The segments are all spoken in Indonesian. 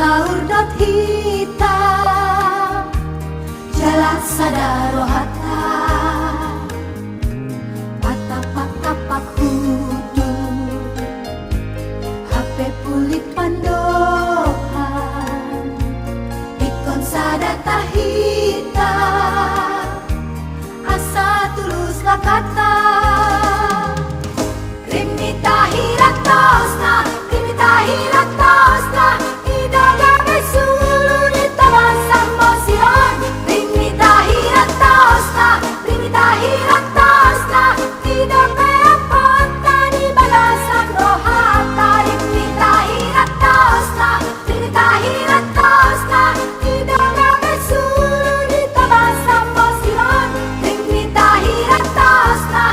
sahur dot hitam jalan sadaro hatta patapak hudu HP pulit pandohan ikon sadata hitam asa tuluslah kata Krimita hiratosna idaga besulu di tawasan mosion Krimita hiratosna idaga apota di balasan rohata Krimita hiratosna idaga besulu di tawasan mosion Krimita hiratosna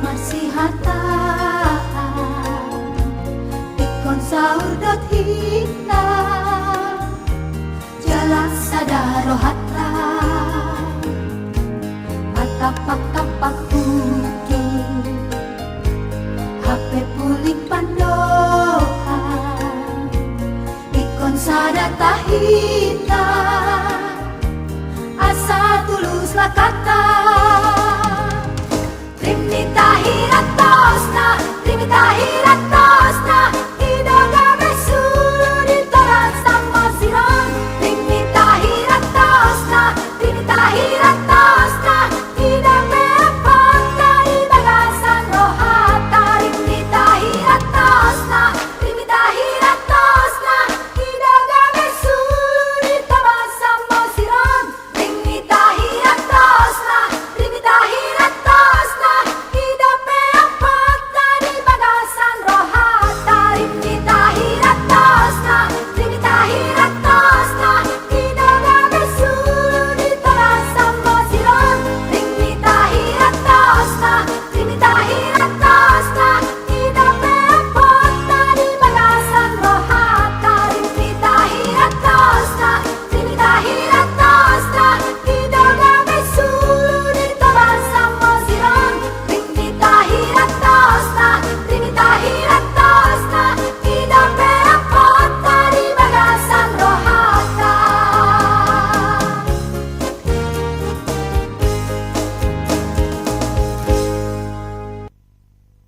masih hata ikon sahur dot hitam jalan sadaro hatta patapak hudu HP pulik pandohan ikon sadata hitam asa tuluslah kata Trimita hiratosna